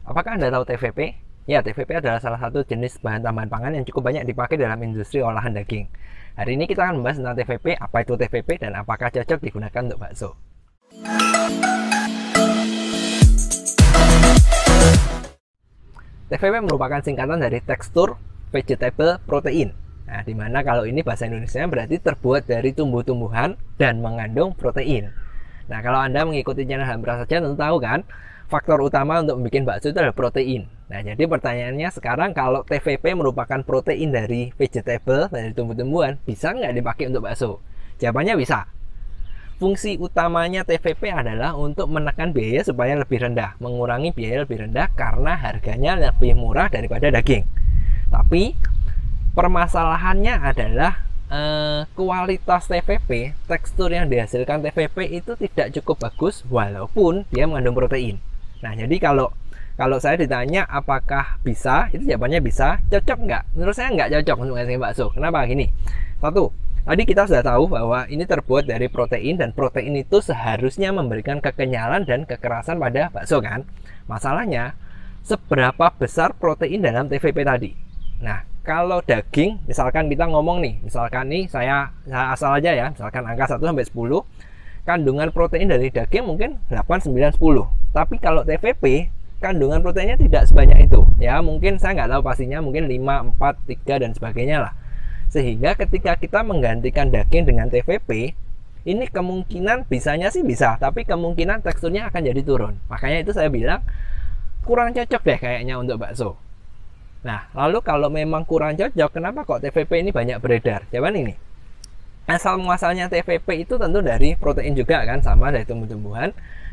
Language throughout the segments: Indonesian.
Apakah Anda tahu TVP? Ya, TVP adalah salah satu jenis bahan tambahan pangan yang cukup banyak dipakai dalam industri olahan daging. Hari ini kita akan membahas tentang TVP, apa itu TVP, dan apakah cocok digunakan untuk bakso. TVP merupakan singkatan dari tekstur vegetable protein. Nah, dimana kalau ini bahasa Indonesia berarti terbuat dari tumbuh-tumbuhan dan mengandung protein. Nah, kalau Anda mengikuti channel Hamra saja tentu tahu kan, faktor utama untuk membuat bakso itu adalah protein. Nah, jadi pertanyaannya sekarang, kalau TVP merupakan protein dari vegetable, dari tumbuh-tumbuhan, bisa nggak dipakai untuk bakso? Jawabannya bisa. Fungsi utamanya TVP adalah untuk menekan biaya supaya lebih rendah, mengurangi biaya lebih rendah karena harganya lebih murah daripada daging. Tapi permasalahannya adalah kualitas TVP, tekstur yang dihasilkan TVP itu tidak cukup bagus walaupun dia mengandung protein. Nah, jadi kalau saya ditanya apakah bisa, itu jawabannya bisa. Cocok nggak? Menurut saya nggak cocok untuk ngasih bakso. Kenapa? Gini, satu, tadi kita sudah tahu bahwa ini terbuat dari protein, dan protein itu seharusnya memberikan kekenyalan dan kekerasan pada bakso kan. Masalahnya, seberapa besar protein dalam TVP tadi? Nah, kalau daging, misalkan kita ngomong nih, misalkan nih saya asal aja ya, misalkan angka 1 sampai 10, kandungan protein dari daging mungkin 8, 9, 10. Tapi kalau TVP, kandungan proteinnya tidak sebanyak itu. Ya, mungkin saya nggak tahu pastinya, mungkin 5, 4, 3 dan sebagainya lah. Sehingga ketika kita menggantikan daging dengan TVP, ini kemungkinan bisanya sih bisa, tapi kemungkinan teksturnya akan jadi turun. Makanya itu saya bilang kurang cocok deh kayaknya untuk bakso. Nah, lalu kalau memang kurang cocok, kenapa kok TVP ini banyak beredar? Jawaban ini, asal muasalnya TVP itu tentu dari protein juga kan, sama dari tumbuh-tumbuhan.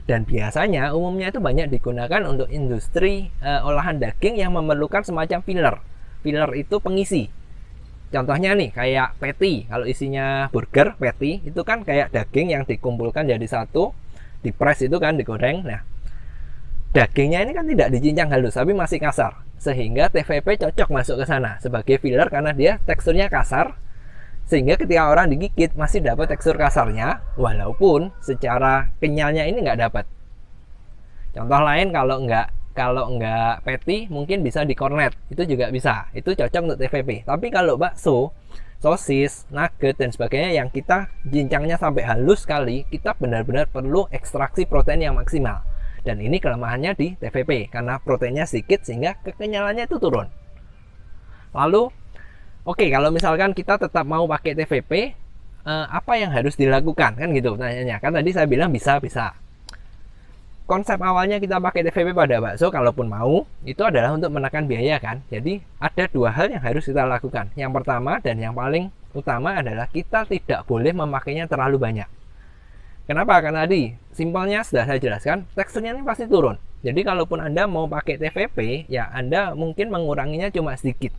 Dan biasanya umumnya itu banyak digunakan untuk industri olahan daging yang memerlukan semacam filler. Filler itu pengisi. Contohnya nih, kayak patty. Kalau isinya burger, patty, itu kan kayak daging yang dikumpulkan jadi satu, dipres itu kan, digoreng. Nah, dagingnya ini kan tidak dicincang halus, tapi masih kasar. Sehingga TVP cocok masuk ke sana sebagai filler karena dia teksturnya kasar. Sehingga ketika orang digigit masih dapat tekstur kasarnya, walaupun secara kenyalnya ini nggak dapat. Contoh lain, kalau nggak patty, mungkin bisa di cornet, itu juga bisa. Itu cocok untuk TVP. Tapi kalau bakso, sosis, nugget dan sebagainya yang kita jincangnya sampai halus sekali, kita benar-benar perlu ekstraksi protein yang maksimal. Dan ini kelemahannya di TVP karena proteinnya sedikit sehingga kekenyalannya itu turun. Lalu, oke, kalau misalkan kita tetap mau pakai TVP, apa yang harus dilakukan? Kan gitu tanyanya. Kan tadi saya bilang bisa. Konsep awalnya kita pakai TVP pada bakso, kalaupun mau, itu adalah untuk menekan biaya kan. Jadi ada dua hal yang harus kita lakukan. Yang pertama dan yang paling utama adalah kita tidak boleh memakainya terlalu banyak. Kenapa? Karena tadi simpelnya sudah saya jelaskan, teksturnya ini pasti turun. Jadi kalaupun Anda mau pakai TVP, ya Anda mungkin menguranginya cuma sedikit.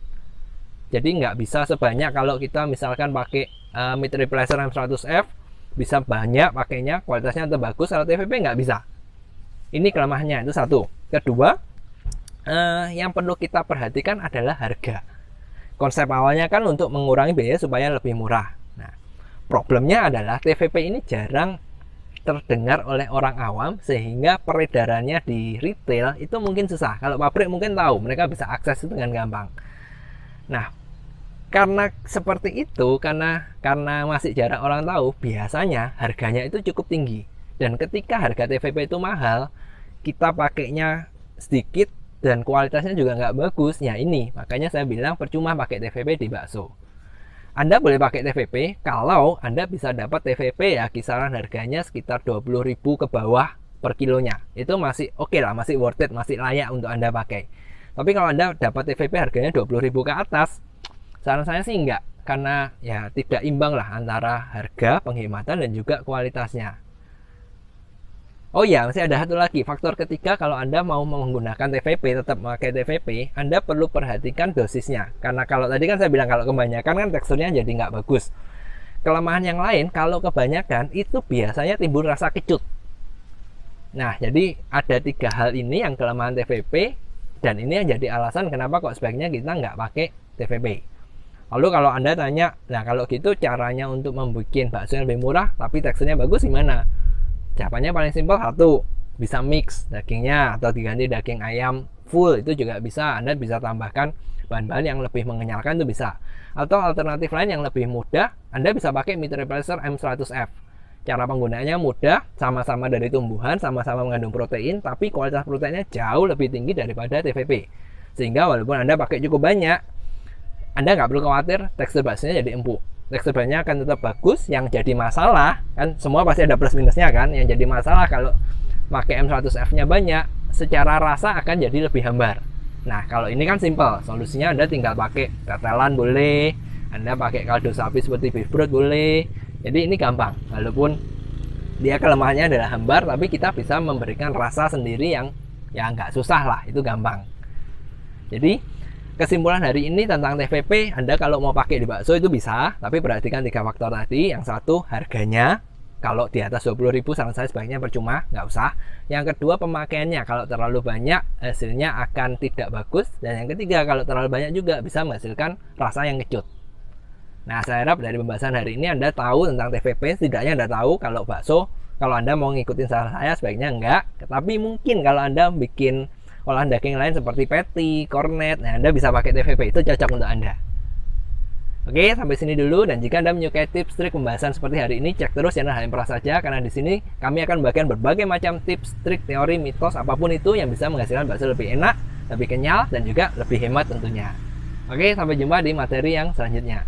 Jadi nggak bisa sebanyak kalau kita misalkan pakai meat replacer M100F, bisa banyak pakainya, kualitasnya tetap bagus. Kalau TVP nggak bisa. Ini kelemahannya, itu satu. Kedua, yang perlu kita perhatikan adalah harga. Konsep awalnya kan untuk mengurangi biaya supaya lebih murah. Nah, problemnya adalah TVP ini jarang terdengar oleh orang awam, sehingga peredarannya di retail itu mungkin susah. Kalau pabrik mungkin tahu, mereka bisa akses itu dengan gampang. Nah, karena seperti itu, karena masih jarang orang tahu, biasanya harganya itu cukup tinggi. Dan ketika harga TVP itu mahal, kita pakainya sedikit dan kualitasnya juga nggak bagus. Ya ini, makanya saya bilang percuma pakai TVP di bakso. Anda boleh pakai TVP kalau Anda bisa dapat TVP ya kisaran harganya sekitar 20.000 ke bawah per kilonya. Itu masih oke lah, masih worth it, masih layak untuk Anda pakai. Tapi kalau Anda dapat TVP harganya 20.000 ke atas, saran saya sih enggak, karena ya tidak imbang lah antara harga, penghematan dan juga kualitasnya. Oh ya, masih ada satu lagi, faktor ketiga. Kalau Anda mau menggunakan TVP, tetap memakai TVP, Anda perlu perhatikan dosisnya. Karena kalau tadi kan saya bilang kalau kebanyakan kan teksturnya jadi nggak bagus. Kelemahan yang lain, kalau kebanyakan itu biasanya timbul rasa kecut. Nah, jadi ada tiga hal ini yang kelemahan TVP, dan ini yang jadi alasan kenapa kok sebaiknya kita nggak pakai TVP. Lalu kalau Anda tanya, nah kalau gitu caranya untuk membuat bakso yang lebih murah tapi teksturnya bagus gimana? Jawabannya paling simpel, satu, bisa mix dagingnya atau diganti daging ayam full, itu juga bisa. Anda bisa tambahkan bahan-bahan yang lebih mengenyalkan, itu bisa. Atau alternatif lain yang lebih mudah, Anda bisa pakai meat replacer M100F. Cara penggunaannya mudah, sama-sama dari tumbuhan, sama-sama mengandung protein, tapi kualitas proteinnya jauh lebih tinggi daripada TVP. Sehingga walaupun Anda pakai cukup banyak, Anda nggak perlu khawatir tekstur baksonya jadi empuk. Tekstur baksonya akan tetap bagus. Yang jadi masalah, kan semua pasti ada plus minusnya kan, yang jadi masalah kalau pakai M100F-nya banyak, secara rasa akan jadi lebih hambar. Nah, kalau ini kan simple, solusinya Anda tinggal pakai tetelan boleh, Anda pakai kaldu sapi seperti beef broth boleh. Jadi ini gampang, walaupun dia kelemahannya adalah hambar, tapi kita bisa memberikan rasa sendiri yang nggak susah lah, itu gampang. Jadi kesimpulan hari ini tentang TVP, Anda kalau mau pakai di bakso itu bisa, tapi perhatikan 3 faktor tadi. Yang satu, harganya. Kalau di atas 20.000 saran saya sebaiknya percuma, nggak usah. Yang kedua, pemakaiannya. Kalau terlalu banyak, hasilnya akan tidak bagus. Dan yang ketiga, kalau terlalu banyak juga bisa menghasilkan rasa yang kecut. Nah, saya harap dari pembahasan hari ini Anda tahu tentang TVP. Setidaknya Anda tahu kalau bakso, kalau Anda mau ngikutin saran saya sebaiknya enggak. Tapi mungkin kalau Anda bikin olahan daging lain seperti patty, cornet, nah Anda bisa pakai TVP, itu cocok untuk Anda. Oke, sampai sini dulu. Dan jika Anda menyukai tips trik pembahasan seperti hari ini, cek terus channel HM Prasaja, karena di sini kami akan membagikan berbagai macam tips, trik, teori, mitos, apapun itu yang bisa menghasilkan bakso lebih enak, lebih kenyal, dan juga lebih hemat tentunya. Oke, sampai jumpa di materi yang selanjutnya.